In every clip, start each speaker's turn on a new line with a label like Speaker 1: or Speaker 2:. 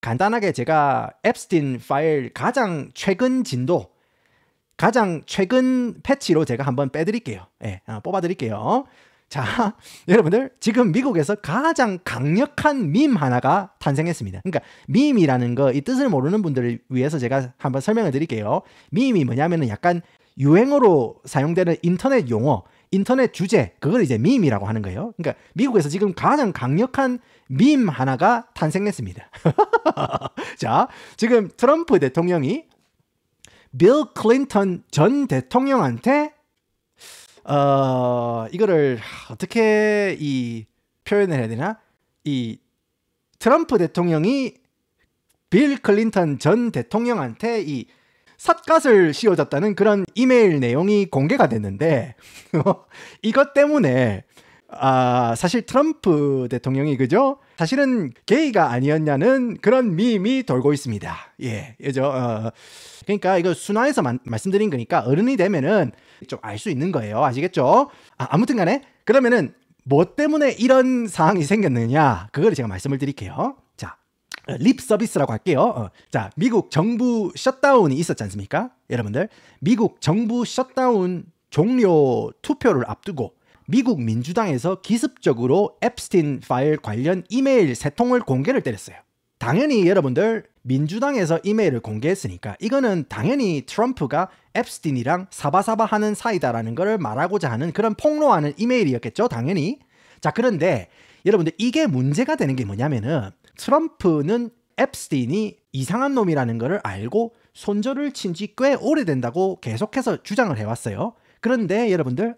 Speaker 1: 간단하게 제가 앱스틴 파일 가장 최근 진도, 가장 최근 패치로 제가 한번 빼드릴게요. 예, 뽑아드릴게요. 자, 여러분들 지금 미국에서 가장 강력한 밈 하나가 탄생했습니다. 그러니까 밈이라는 거, 이 뜻을 모르는 분들을 위해서 제가 한번 설명을 드릴게요. 밈이 뭐냐면은 약간 유행어로 사용되는 인터넷 용어, 인터넷 주제, 그걸 이제 밈이라고 하는 거예요. 그러니까 미국에서 지금 가장 강력한 밈 하나가 탄생했습니다. 자, 지금 트럼프 대통령이 빌 클린턴 전 대통령한테 이거를 어떻게 표현을 해야 되나? 이 트럼프 대통령이 빌 클린턴 전 대통령한테 이 삿갓을 씌워줬다는 그런 이메일 내용이 공개가 됐는데 이것 때문에 사실 트럼프 대통령이 그죠? 사실은 게이가 아니었냐는 그런 밈이 돌고 있습니다. 예, 그죠? 그러니까 이거 순화해서 말씀드린 거니까 어른이 되면은 좀 알 수 있는 거예요. 아시겠죠? 아무튼 간에 그러면은 뭐 때문에 이런 상황이 생겼느냐? 그걸 제가 말씀을 드릴게요. 자, 립 서비스라고 할게요. 자, 미국 정부 셧다운이 있었지 않습니까? 여러분들, 미국 정부 셧다운 종료 투표를 앞두고 미국 민주당에서 기습적으로 앱스틴 파일 관련 이메일 3통을 공개를 때렸어요. 당연히 여러분들 민주당에서 이메일을 공개했으니까 이거는 당연히 트럼프가 앱스틴이랑 사바사바 하는 사이다라는 걸 말하고자 하는 그런 폭로하는 이메일이었겠죠, 당연히. 자, 그런데 여러분들 이게 문제가 되는 게 뭐냐면은 트럼프는 앱스틴이 이상한 놈이라는 걸 알고 손절을 친 지 꽤 오래된다고 계속해서 주장을 해왔어요. 그런데 여러분들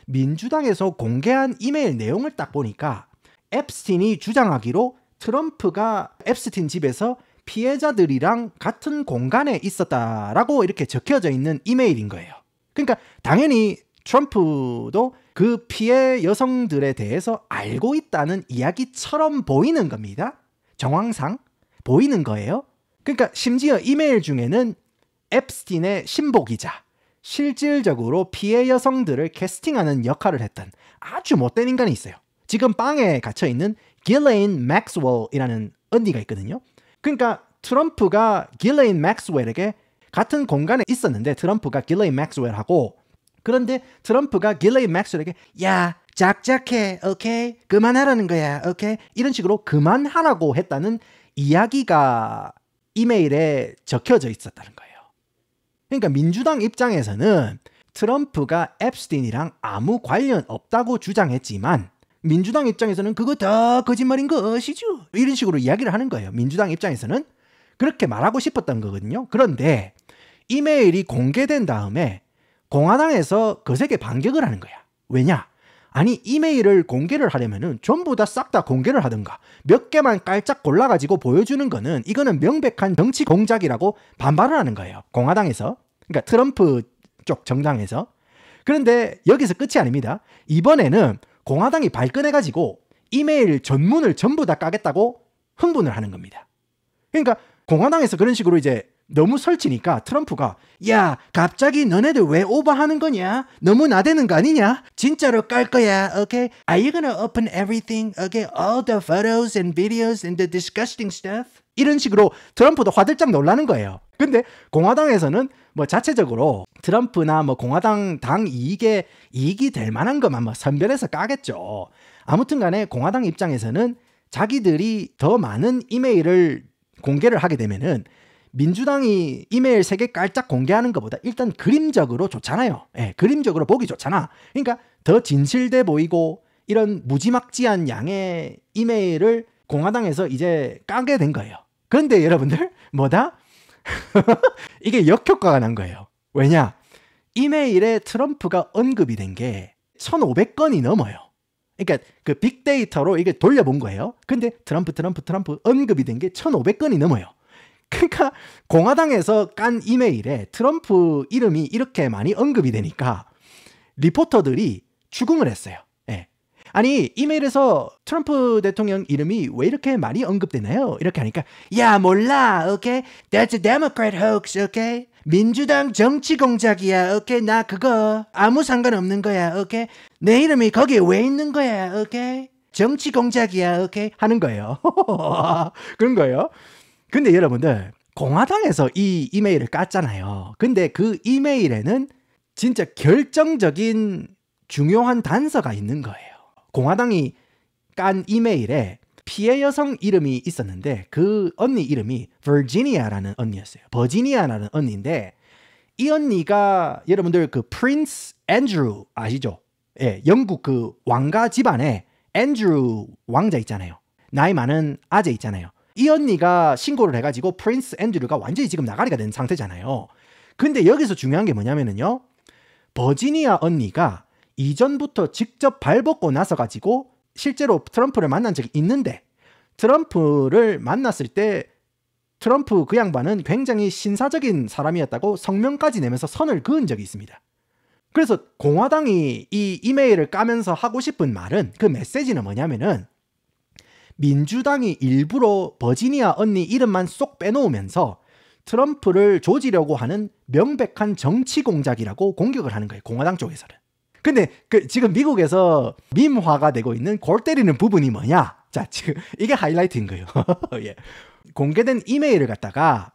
Speaker 1: 민주당에서 공개한 이메일 내용을 딱 보니까 앱스틴이 주장하기로 트럼프가 앱스틴 집에서 피해자들이랑 같은 공간에 있었다라고 이렇게 적혀져 있는 이메일인 거예요. 그러니까 당연히 트럼프도 그 피해 여성들에 대해서 알고 있다는 이야기처럼 보이는 겁니다. 정황상 보이는 거예요. 그러니까 심지어 이메일 중에는 앱스틴의 신복이자 실질적으로 피해 여성들을 캐스팅하는 역할을 했던 아주 못된 인간이 있어요. 지금 방에 갇혀있는 길레인 맥스웰이라는 언니가 있거든요. 그러니까 트럼프가 길레인 맥스웰에게 같은 공간에 있었는데 트럼프가 길레인 맥스웰하고, 그런데 트럼프가 길레인 맥스웰에게 야 작작해 오케이 그만하라는 거야 오케이 이런 식으로 그만하라고 했다는 이야기가 이메일에 적혀져 있었다는 거예요. 그러니까 민주당 입장에서는 트럼프가 앱스틴이랑 아무 관련 없다고 주장했지만 민주당 입장에서는 그거 다 거짓말인 거 아시죠? 이런 식으로 이야기를 하는 거예요. 민주당 입장에서는 그렇게 말하고 싶었던 거거든요. 그런데 이메일이 공개된 다음에 공화당에서 거세게 반격을 하는 거야. 왜냐? 아니 이메일을 공개를 하려면은 전부 다 싹 다 공개를 하든가 몇 개만 깔짝 골라가지고 보여주는 거는 이거는 명백한 정치 공작이라고 반발을 하는 거예요. 공화당에서. 그러니까 트럼프 쪽 정당에서. 그런데 여기서 끝이 아닙니다. 이번에는 공화당이 발끈해가지고 이메일 전문을 전부 다 까겠다고 흥분을 하는 겁니다. 그러니까 공화당에서 그런 식으로 이제 너무 설치니까 트럼프가 야 갑자기 너네들 왜 오버하는 거냐? 너무 나대는 거 아니냐? 진짜로 깔 거야. Okay? Are you gonna open everything? Okay? All the photos and videos and the disgusting stuff? 이런 식으로 트럼프도 화들짝 놀라는 거예요. 근데 공화당에서는 뭐 자체적으로 트럼프나 뭐 공화당 당 이익이 될 만한 것만 뭐 선별해서 까겠죠. 아무튼 간에 공화당 입장에서는 자기들이 더 많은 이메일을 공개를 하게 되면은 민주당이 이메일 3개 깔짝 공개하는 것보다 일단 그림적으로 좋잖아요. 예, 그림적으로 보기 좋잖아. 그러니까 더 진실돼 보이고 이런 무지막지한 양의 이메일을 공화당에서 이제 까게 된 거예요. 그런데 여러분들 뭐다? 이게 역효과가 난 거예요. 왜냐? 이메일에 트럼프가 언급이 된 게 1,500건이 넘어요. 그러니까 그 빅데이터로 이게 돌려본 거예요. 근데 트럼프 언급이 된 게 1,500건이 넘어요. 그러니까 공화당에서 깐 이메일에 트럼프 이름이 이렇게 많이 언급이 되니까 리포터들이 추궁을 했어요. 예. 아니 이메일에서 트럼프 대통령 이름이 왜 이렇게 많이 언급되나요? 이렇게 하니까 야 몰라, okay? That's a Democrat hoax, okay? 민주당 정치 공작이야, okay? 나 그거 아무 상관없는 거야, okay? 내 이름이 거기에 왜 있는 거야, okay? 정치 공작이야, okay? 하는 거예요. 그런 거예요. 근데 여러분들 공화당에서 이 이메일을 깠잖아요. 근데 그 이메일에는 진짜 결정적인 중요한 단서가 있는 거예요. 공화당이 깐 이메일에 피해 여성 이름이 있었는데 그 언니 이름이 버지니아라는 언니였어요. 버지니아라는 언니인데 이 언니가 여러분들 그 프린스 앤드루 아시죠? 예, 영국 그 왕가 집안에 앤드루 왕자 있잖아요. 나이 많은 아재 있잖아요. 이 언니가 신고를 해가지고 프린스 앤드루가 완전히 지금 나가리가 된 상태잖아요. 근데 여기서 중요한 게 뭐냐면은요. 버지니아 언니가 이전부터 직접 발벗고 나서가지고 실제로 트럼프를 만난 적이 있는데 트럼프를 만났을 때 트럼프 그 양반은 굉장히 신사적인 사람이었다고 성명까지 내면서 선을 그은 적이 있습니다. 그래서 공화당이 이 이메일을 까면서 하고 싶은 말은 그 메시지는 뭐냐면은 민주당이 일부러 버지니아 언니 이름만 쏙 빼놓으면서 트럼프를 조지려고 하는 명백한 정치 공작이라고 공격을 하는 거예요. 공화당 쪽에서는. 근데 지금 미국에서 밈화가 되고 있는 골 때리는 부분이 뭐냐? 자, 지금 이게 하이라이트인 거예요. 예. 공개된 이메일을 갖다가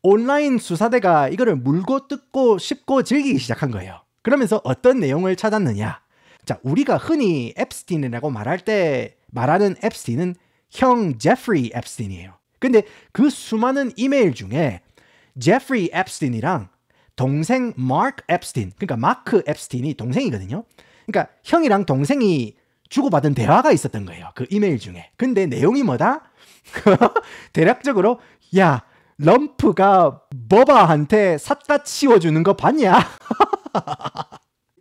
Speaker 1: 온라인 수사대가 이거를 물고 뜯고 씹고 즐기기 시작한 거예요. 그러면서 어떤 내용을 찾았느냐? 자, 우리가 흔히 앱스틴이라고 말하는 앱스틴은 형 제프리 앱스틴이에요. 근데 그 수많은 이메일 중에 제프리 앱스틴이랑 동생 마크 앱스틴, 그러니까 마크 앱스틴이 동생이거든요. 그러니까 형이랑 동생이 주고받은 대화가 있었던 거예요. 그 이메일 중에. 근데 내용이 뭐다? 대략적으로 야, 럼프가 버바한테 삿갓 씌워주는 거 봤냐?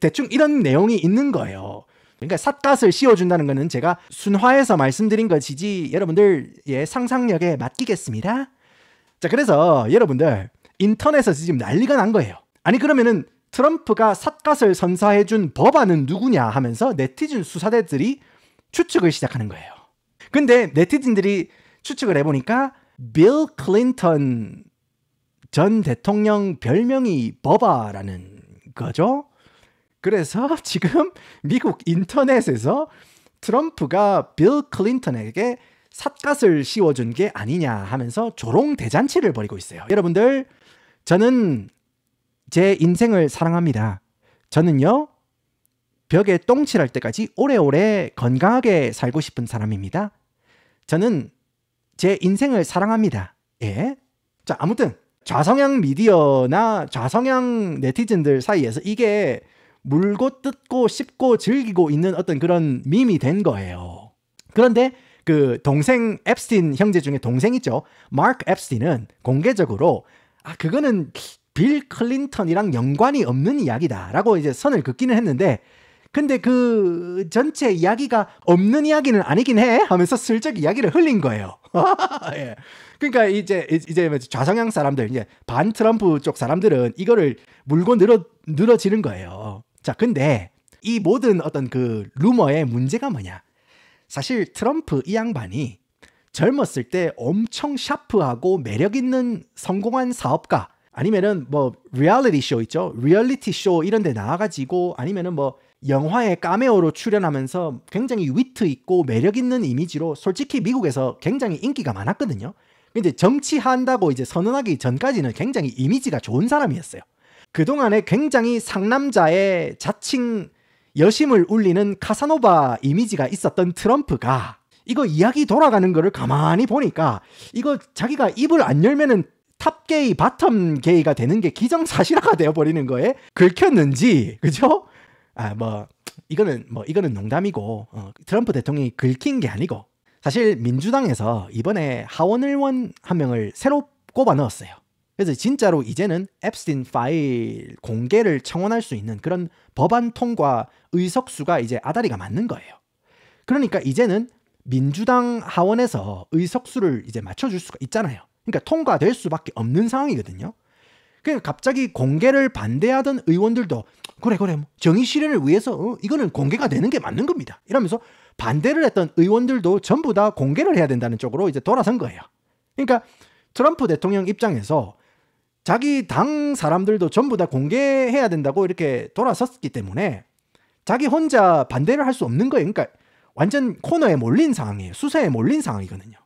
Speaker 1: 대충 이런 내용이 있는 거예요. 그러니까 삿갓을 씌워준다는 거는 제가 순화해서 말씀드린 것이지 여러분들의 상상력에 맡기겠습니다. 자, 그래서 여러분들 인터넷에서 지금 난리가 난 거예요. 아니 그러면은 트럼프가 삿갓을 선사해준 버바는 누구냐 하면서 네티즌 수사대들이 추측을 시작하는 거예요. 근데 네티즌들이 추측을 해보니까 빌 클린턴 전 대통령 별명이 버바라는 거죠. 그래서 지금 미국 인터넷에서 트럼프가 빌 클린턴에게 삿갓을 씌워준 게 아니냐 하면서 조롱 대잔치를 벌이고 있어요. 여러분들, 저는 제 인생을 사랑합니다. 저는요, 벽에 똥칠할 때까지 오래오래 건강하게 살고 싶은 사람입니다. 저는 제 인생을 사랑합니다. 예. 자, 아무튼 좌성향 미디어나 좌성향 네티즌들 사이에서 이게 물고 뜯고 씹고 즐기고 있는 어떤 그런 밈이 된 거예요. 그런데 그 동생 앱스틴 형제 중에 동생 있죠. 마크 앱스틴은 공개적으로 그거는 빌 클린턴이랑 연관이 없는 이야기다라고 이제 선을 긋기는 했는데, 근데 그 전체 이야기가 없는 이야기는 아니긴 해 하면서 슬쩍 이야기를 흘린 거예요. 예. 그러니까 이제 좌성향 사람들, 이제 반 트럼프 쪽 사람들은 이거를 물고 늘어지는 거예요. 자, 근데 이 모든 어떤 그 루머의 문제가 뭐냐? 사실 트럼프 이 양반이 젊었을 때 엄청 샤프하고 매력 있는 성공한 사업가, 아니면은 뭐 리얼리티 쇼 있죠? 리얼리티 쇼 이런 데 나와가지고, 아니면은 뭐 영화에 카메오로 출연하면서 굉장히 위트 있고 매력 있는 이미지로 솔직히 미국에서 굉장히 인기가 많았거든요. 근데 정치한다고 이제 선언하기 전까지는 굉장히 이미지가 좋은 사람이었어요. 그동안에 굉장히 상남자의 자칭 여심을 울리는 카사노바 이미지가 있었던 트럼프가 이거 이야기 돌아가는 거를 가만히 보니까 이거 자기가 입을 안 열면은 탑게이, 바텀게이가 되는 게 기정사실화가 되어버리는 거에 긁혔는지, 그죠? 이거는 농담이고, 트럼프 대통령이 긁힌 게 아니고, 사실 민주당에서 이번에 하원 의원 한 명을 새로 꼽아 넣었어요. 그래서 진짜로 이제는 앱스틴 파일 공개를 청원할 수 있는 그런 법안 통과 의석수가 이제 아다리가 맞는 거예요. 그러니까 이제는 민주당 하원에서 의석수를 이제 맞춰줄 수가 있잖아요. 그러니까 통과될 수밖에 없는 상황이거든요. 그러니까 갑자기 공개를 반대하던 의원들도 그래 뭐 정의 실현을 위해서 이거는 공개가 되는 게 맞는 겁니다. 이러면서 반대를 했던 의원들도 전부 다 공개를 해야 된다는 쪽으로 이제 돌아선 거예요. 그러니까 트럼프 대통령 입장에서 자기 당 사람들도 전부 다 공개해야 된다고 이렇게 돌아섰기 때문에 자기 혼자 반대를 할 수 없는 거예요. 그러니까 완전 코너에 몰린 상황이에요. 수세에 몰린 상황이거든요.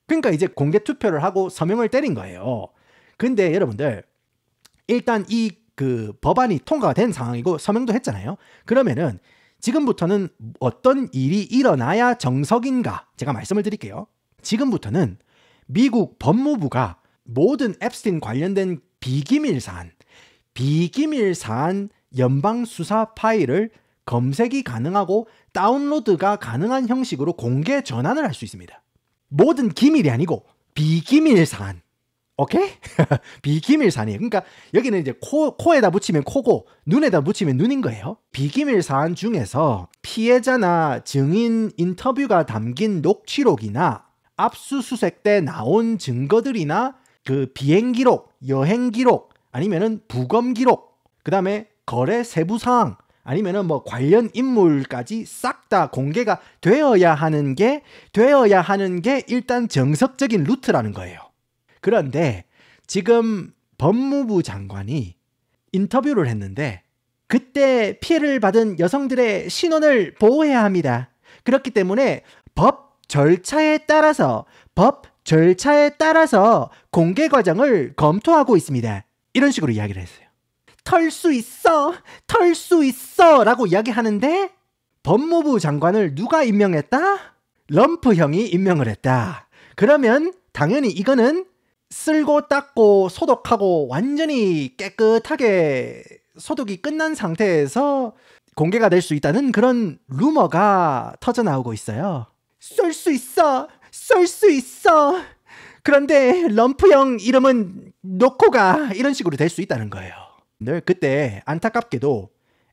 Speaker 1: 그러니까 이제 공개 투표를 하고 서명을 때린 거예요. 근데 여러분들 일단 이 그 법안이 통과가 된 상황이고 서명도 했잖아요. 그러면은 지금부터는 어떤 일이 일어나야 정석인가? 제가 말씀을 드릴게요. 지금부터는 미국 법무부가 모든 앱스틴 관련된 비기밀 사안 연방 수사 파일을 검색이 가능하고 다운로드가 가능한 형식으로 공개 전환을 할 수 있습니다. 모든 기밀이 아니고 비기밀 사안. 오케이? 비기밀 사안이에요. 그러니까 여기는 이제 코에다 붙이면 코고 눈에다 붙이면 눈인 거예요. 비기밀 사안 중에서 피해자나 증인 인터뷰가 담긴 녹취록이나 압수수색 때 나온 증거들이나 그 비행 기록, 여행 기록, 아니면은 부검 기록, 그 다음에 거래 세부 사항, 아니면은 뭐 관련 인물까지 싹 다 공개가 되어야 하는 게 일단 정석적인 루트라는 거예요. 그런데 지금 법무부 장관이 인터뷰를 했는데 그때 피해를 받은 여성들의 신원을 보호해야 합니다. 그렇기 때문에 법 절차에 따라서 공개 과정을 검토하고 있습니다. 이런 식으로 이야기를 했어요. 털 수 있어 라고 이야기하는데 법무부 장관을 누가 임명했다? 럼프 형이 임명을 했다. 그러면 당연히 이거는 쓸고 닦고 소독하고 완전히 깨끗하게 소독이 끝난 상태에서 공개가 될 수 있다는 그런 루머가 터져나오고 있어요. 쏠 수 있어. 그런데 럼프 형 이름은 놓고 가. 이런 식으로 될 수 있다는 거예요. 그때 안타깝게도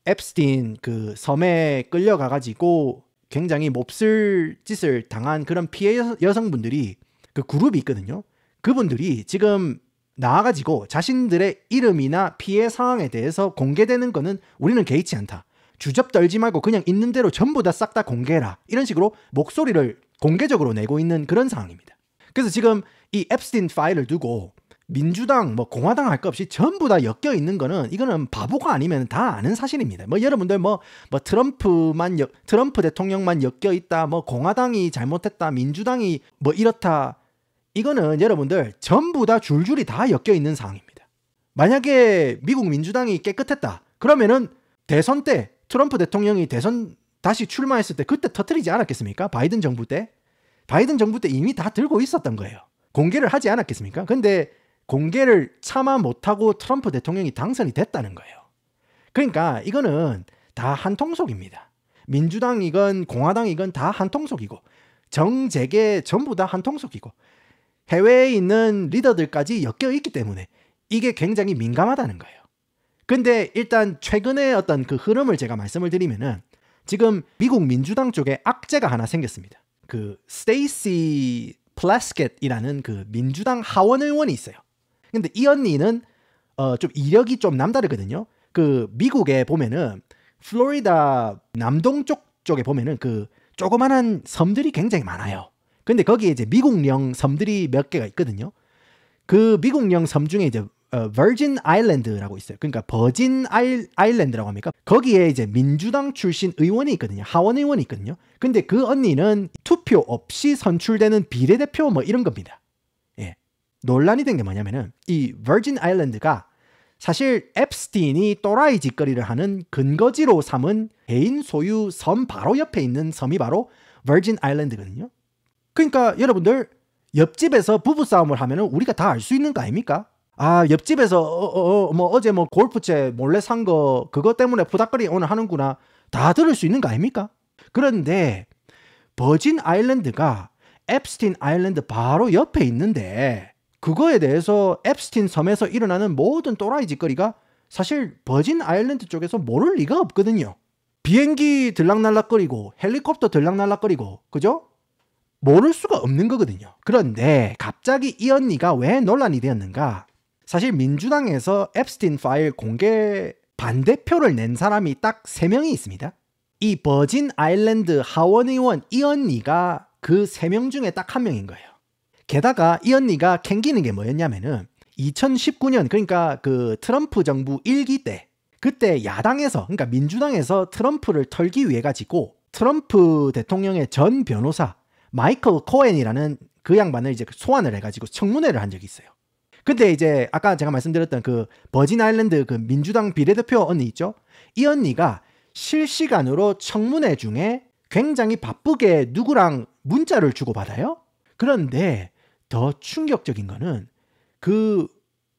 Speaker 1: 앱스틴 그 섬에 끌려가가지고 굉장히 몹쓸 짓을 당한 그런 피해 여성분들이 그 그룹이 있거든요. 그분들이 지금 나와가지고 자신들의 이름이나 피해 상황에 대해서 공개되는 거는 우리는 개의치 않다. 주접 떨지 말고 그냥 있는 대로 전부 다 싹 다 공개해라. 이런 식으로 목소리를 공개적으로 내고 있는 그런 상황입니다. 그래서 지금 이 앱스틴 파일을 두고 민주당, 뭐 공화당 할 것 없이 전부 다 엮여 있는 거는 이거는 바보가 아니면 다 아는 사실입니다. 뭐 여러분들 뭐 트럼프 대통령만 엮여 있다, 뭐 공화당이 잘못했다, 민주당이 뭐 이렇다. 이거는 여러분들 전부 다 줄줄이 다 엮여 있는 상황입니다. 만약에 미국 민주당이 깨끗했다. 그러면은 대선 때 트럼프 대통령이 대선 다시 출마했을 때 그때 터뜨리지 않았겠습니까? 바이든 정부 때 이미 다 들고 있었던 거예요. 공개를 하지 않았겠습니까? 근데 공개를 차마 못하고 트럼프 대통령이 당선이 됐다는 거예요. 그러니까 이거는 다 한통속입니다. 민주당이건 공화당이건 다 한통속이고 정재계 전부 다 한통속이고 해외에 있는 리더들까지 엮여 있기 때문에 이게 굉장히 민감하다는 거예요. 근데 일단 최근에 어떤 그 흐름을 제가 말씀을 드리면은 지금 미국 민주당 쪽에 악재가 하나 생겼습니다. 그 스테이시 플래스켓이라는 그 민주당 하원 의원이 있어요. 근데 이 언니는 좀 이력이 좀 남다르거든요. 그 미국에 보면은 플로리다 남동쪽 쪽에 보면은 그 조그만한 섬들이 굉장히 많아요. 근데 거기에 이제 미국령 섬들이 몇 개가 있거든요. 그 미국령 섬 중에 이제 버진 아일랜드라고 있어요. 그러니까 버진 아일랜드라고 합니까? 거기에 이제 민주당 출신 의원이 있거든요. 하원 의원이 있거든요. 근데 그 언니는 투표 없이 선출되는 비례대표 뭐 이런 겁니다. 예. 논란이 된 게 뭐냐면은 이 버진 아일랜드가 사실 앱스틴이 또라이 짓거리를 하는 근거지로 삼은 개인 소유 섬 바로 옆에 있는 섬이 바로 버진 아일랜드거든요. 그러니까 여러분들 옆집에서 부부싸움을 하면은 우리가 다 알 수 있는 거 아닙니까? 아, 옆집에서 뭐 어제 뭐 골프채 몰래 산 거 그것 때문에 푸닥거리 오늘 하는구나. 다 들을 수 있는 거 아닙니까? 그런데 버진 아일랜드가 앱스틴 아일랜드 바로 옆에 있는데 그거에 대해서 앱스틴 섬에서 일어나는 모든 또라이 짓거리가 사실 버진 아일랜드 쪽에서 모를 리가 없거든요. 비행기 들락날락거리고 헬리콥터 들락날락거리고 그죠? 모를 수가 없는 거거든요. 그런데 갑자기 이 언니가 왜 논란이 되었는가? 사실 민주당에서 앱스틴 파일 공개 반대표를 낸 사람이 딱 3명이 있습니다. 이 버진 아일랜드 하원 의원 이 언니가 그 3명 중에 딱 1명인 거예요. 게다가 이 언니가 캥기는 게 뭐였냐면은 2019년 그러니까 그 트럼프 정부 1기 때 그때 야당에서 그러니까 민주당에서 트럼프를 털기 위해 가지고 트럼프 대통령의 전 변호사 마이클 코엔이라는 그 양반을 이제 소환을 해가지고 청문회를 한 적이 있어요. 근데 이제 아까 제가 말씀드렸던 그 버진 아일랜드 그 민주당 비례대표 언니 있죠? 이 언니가 실시간으로 청문회 중에 굉장히 바쁘게 누구랑 문자를 주고받아요. 그런데 더 충격적인 거는 그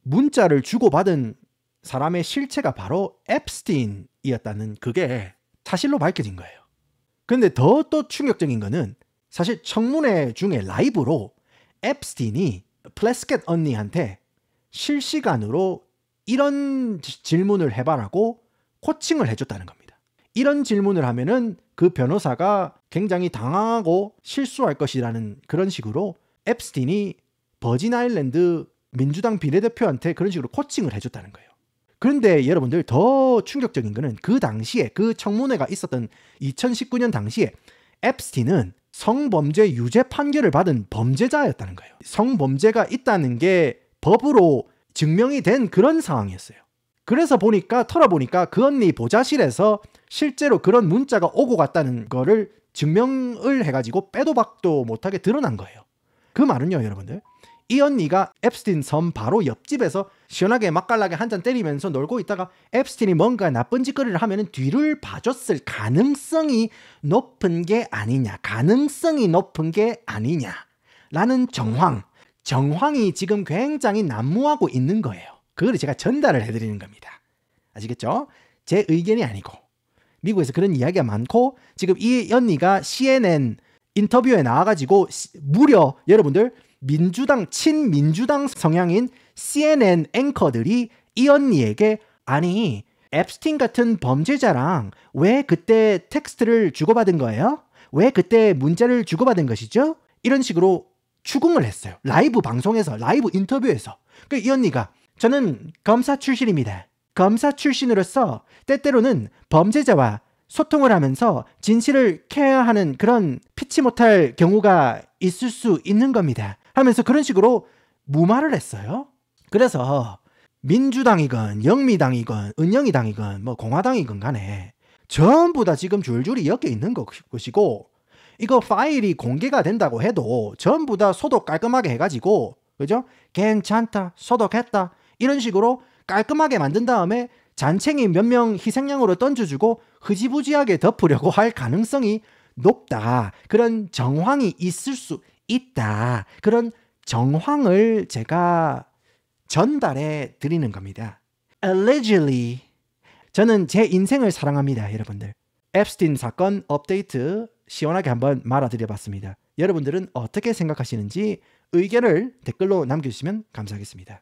Speaker 1: 문자를 주고받은 사람의 실체가 바로 앱스틴이었다는 그게 사실로 밝혀진 거예요. 근데 더 또 충격적인 거는 사실 청문회 중에 라이브로 앱스틴이 플래스켓 언니한테 실시간으로 이런 질문을 해봐라고 코칭을 해줬다는 겁니다. 이런 질문을 하면은 그 변호사가 굉장히 당황하고 실수할 것이라는 그런 식으로 앱스틴이 버진 아일랜드 민주당 비례대표한테 그런 식으로 코칭을 해줬다는 거예요. 그런데 여러분들 더 충격적인 거는 그 당시에 그 청문회가 있었던 2019년 당시에 앱스틴은 성범죄 유죄 판결을 받은 범죄자였다는 거예요. 성범죄가 있다는 게 법으로 증명이 된 그런 상황이었어요. 그래서 털어보니까 그 언니 보좌실에서 실제로 그런 문자가 오고 갔다는 거를 증명을 해가지고 빼도 박도 못하게 드러난 거예요. 그 말은요, 여러분들, 이 언니가 앱스틴 섬 바로 옆집에서 시원하게 맛깔나게 한잔 때리면서 놀고 있다가 앱스틴이 뭔가 나쁜 짓거리를 하면 뒤를 봐줬을 가능성이 높은 게 아니냐, 라는 정황이 지금 굉장히 난무하고 있는 거예요. 그걸 제가 전달을 해드리는 겁니다. 아시겠죠? 제 의견이 아니고 미국에서 그런 이야기가 많고 지금 이 언니가 CNN 인터뷰에 나와가지고 무려 여러분들 친민주당 성향인 CNN 앵커들이 이 언니에게 아니 앱스틴 같은 범죄자랑 왜 그때 텍스트를 주고받은 거예요? 왜 그때 문자를 주고받은 것이죠? 이런 식으로 추궁을 했어요. 라이브 방송에서, 라이브 인터뷰에서. 이 언니가 저는 검사 출신입니다. 검사 출신으로서 때때로는 범죄자와 소통을 하면서 진실을 캐야 하는 그런 피치 못할 경우가 있을 수 있는 겁니다. 하면서 그런 식으로 무마를 했어요. 그래서 민주당이건 영미당이건 은영이당이건 뭐 공화당이건 간에 전부 다 지금 줄줄이 엮여 있는 것이고 이거 파일이 공개가 된다고 해도 전부 다 소독 깔끔하게 해가지고 그죠? 괜찮다, 소독했다 이런 식으로 깔끔하게 만든 다음에 잔챙이 몇 명 희생양으로 던져주고 흐지부지하게 덮으려고 할 가능성이 높다. 그런 정황이 있을 수 있다. 그런 정황을 제가 전달해 드리는 겁니다. Allegedly. 저는 제 인생을 사랑합니다, 여러분들. 앱스틴 사건 업데이트 시원하게 한번 말아드려봤습니다. 여러분들은 어떻게 생각하시는지 의견을 댓글로 남겨주시면 감사하겠습니다.